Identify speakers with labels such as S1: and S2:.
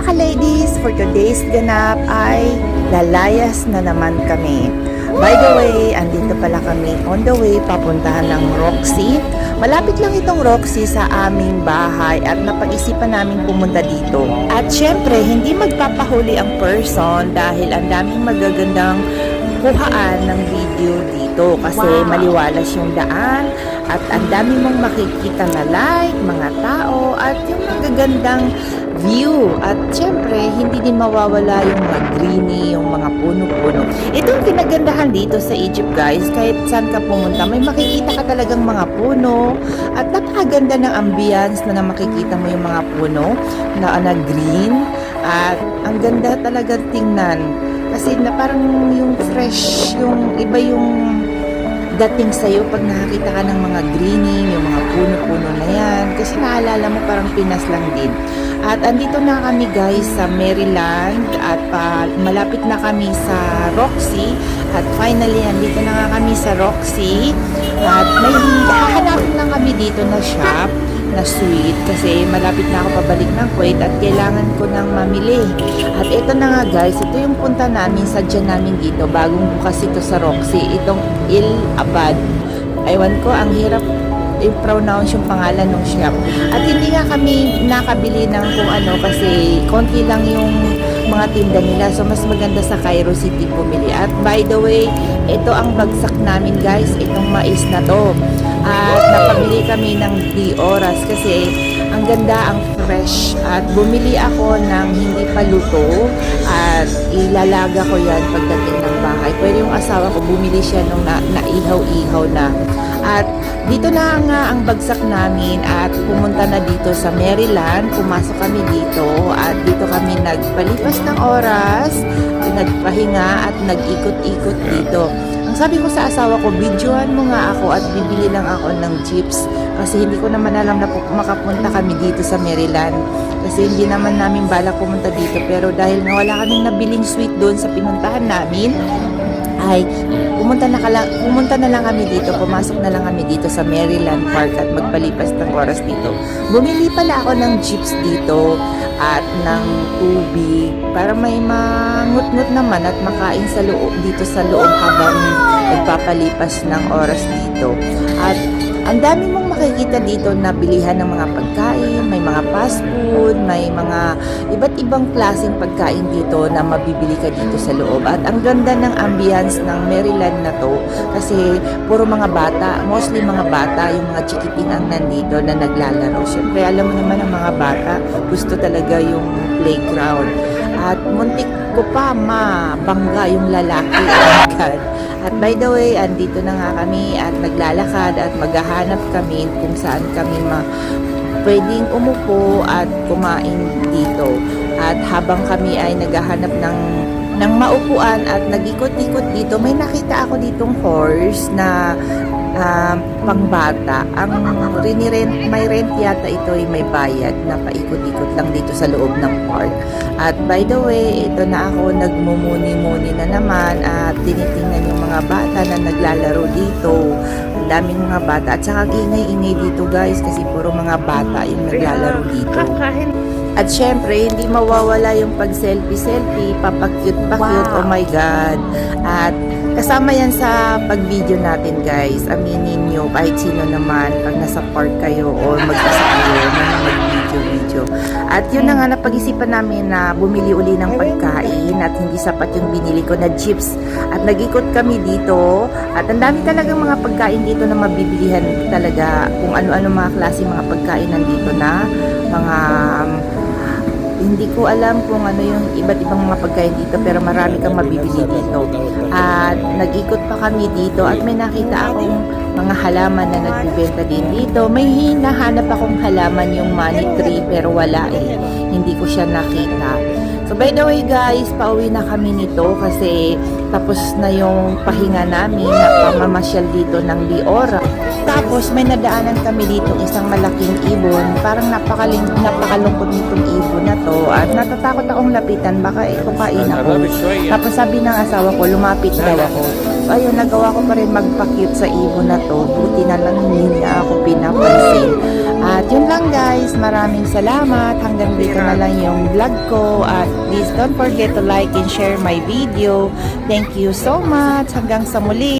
S1: mga ka-ladies, for today's ganap ay lalayas na naman kami. By the way, andito pala kami on the way papuntahan ng Roxy. Malapit lang itong Roxy sa aming bahay at napag-isipan namin pumunta dito. At syempre, hindi magpapahuli ang person dahil ang daming magagandang kuhaan ng video dito kasi maliwalas yung daan at ang dami mong makikita na like, mga tao at yung magagandang view. At syempre, hindi din mawawala yung mga greeny, yung mga puno-puno. Ito ang kinagandahan dito sa Egypt, guys. Kahit saan ka pumunta, may makikita ka talagang mga puno at napakaganda ng ambience na makikita mo yung mga puno na green at ang ganda talaga tingnan. Kasi na parang yung fresh, yung iba yung dating sa'yo pag nakakita ka ng mga greening, yung mga puno-puno na yan. Kasi naalala mo parang Pinas lang din. At andito na kami guys sa Maryland at malapit na kami sa Roxy. At finally, andito na nga kami sa Roxy. At may hahanapin lang kami dito na shop na sweet kasi malapit na ako pabalik ng Kuwait at kailangan ko nang mamili. At ito na nga guys, ito yung punta namin, sadya namin dito, bagong bukas ito sa Roxy, itong Il Abad. Aywan ko, ang hirap i-pronounce yung pangalan ng shop. At hindi nga kami nakabili ng kung ano kasi konti lang yung mga tinda nila. So mas maganda sa Cairo City bumili. At by the way, ito ang bagsak namin guys, itong mais na to. At napamili kami ng di oras kasi ang ganda, ang fresh. At bumili ako ng hindi pa luto at ilalaga ko yan pagdating ng bahay. Pero yung asawa ko bumili siya nung naihaw-ihaw na. At dito na nga ang bagsak namin at pumunta na dito sa Maryland. Pumasok kami dito at dito kami nagpalipas ng oras, nagpahinga at nag-ikot-ikot dito. Ang sabi ko sa asawa ko, videohan mo nga ako at bibili lang ako ng chips kasi hindi ko naman alam na makapunta kami dito sa Maryland kasi hindi naman namin balak pumunta dito pero dahil nga wala kaming nabiling sweet doon sa pinuntahan namin ay pumunta na lang kami dito, pumasok na lang kami dito sa Maryland Park at magpalipas ng oras dito. Bumili pala ako ng chips dito at ng tubig para may mangut-ngut naman at makain sa loob dito sa loob habang nagpapalipas ng oras dito. At ang dami mong makikita dito na bilihan ng mga pagkain, may mga fast food, may mga iba't ibang klaseng pagkain dito na mabibili ka dito sa loob. At ang ganda ng ambience ng Maryland na to kasi puro mga bata, mostly mga bata, yung mga chikiting ang nandito na naglalaro. Siyempre alam mo naman ang mga bata, gusto talaga yung playground. At muntik ko pa mabangga yung lalaki agad. At by the way, andito na nga kami at naglalakad at maghahanap kami kung saan kami pwedeng umupo at kumain dito. At habang kami ay naghahanap ng maupuan at nag-ikot-ikot dito, may nakita ako ditong horse na pangbata. Ang may rent yata ito ay may bayad na paikot-ikot lang dito sa loob ng park. At by the way, ito na ako nagmumuni-muni na naman at tinitingnan yung mga bata na naglalaro dito. Ang daming mga bata at saka ingay-ingay dito guys kasi puro mga bata yung naglalaro dito. At syempre, hindi mawawala yung pag-selfie-selfie, papakyut-pakyut, wow. Oh my God. At kasama yan sa pag-video natin guys. Aminin nyo, kahit sino naman, pag nasa park kayo o mag-isa kayo, mag-video-video. At yun na nga, napag-isipan namin na bumili uli ng pagkain at hindi sapat yung binili ko na chips. At nag-ikot kami dito at ang dami talagang mga pagkain dito na mabibilihan talaga kung ano-ano mga klase mga pagkain nandito na mga hindi ko alam kung ano yung iba't ibang mga pagkain dito pero marami kang mabibili dito. At nag-ikot pa kami dito at may nakita akong mga halaman na nagbibenta din dito. May hinahanap akong halaman yung money tree pero wala eh. Hindi ko siya nakita. So by the way guys, pauwi na kami nito kasi tapos na yung pahinga namin na pamamasyal dito ng Liora. Tapos may nadaanan kami dito isang malaking ibon. Parang napakalungkot nitong ibon na to at natatakot akong lapitan baka ikukain ako. Tapos sabi ng asawa ko, lumapit daw ako. So ayun, nagawa ko pa rin magpa-cute sa ibon na to. Buti na lang hindi na ako pinapansin. At yun lang guys, maraming salamat. Hanggang dito na lang yung vlog ko. At please don't forget to like and share my video. Thank you so much. Hanggang sa muli.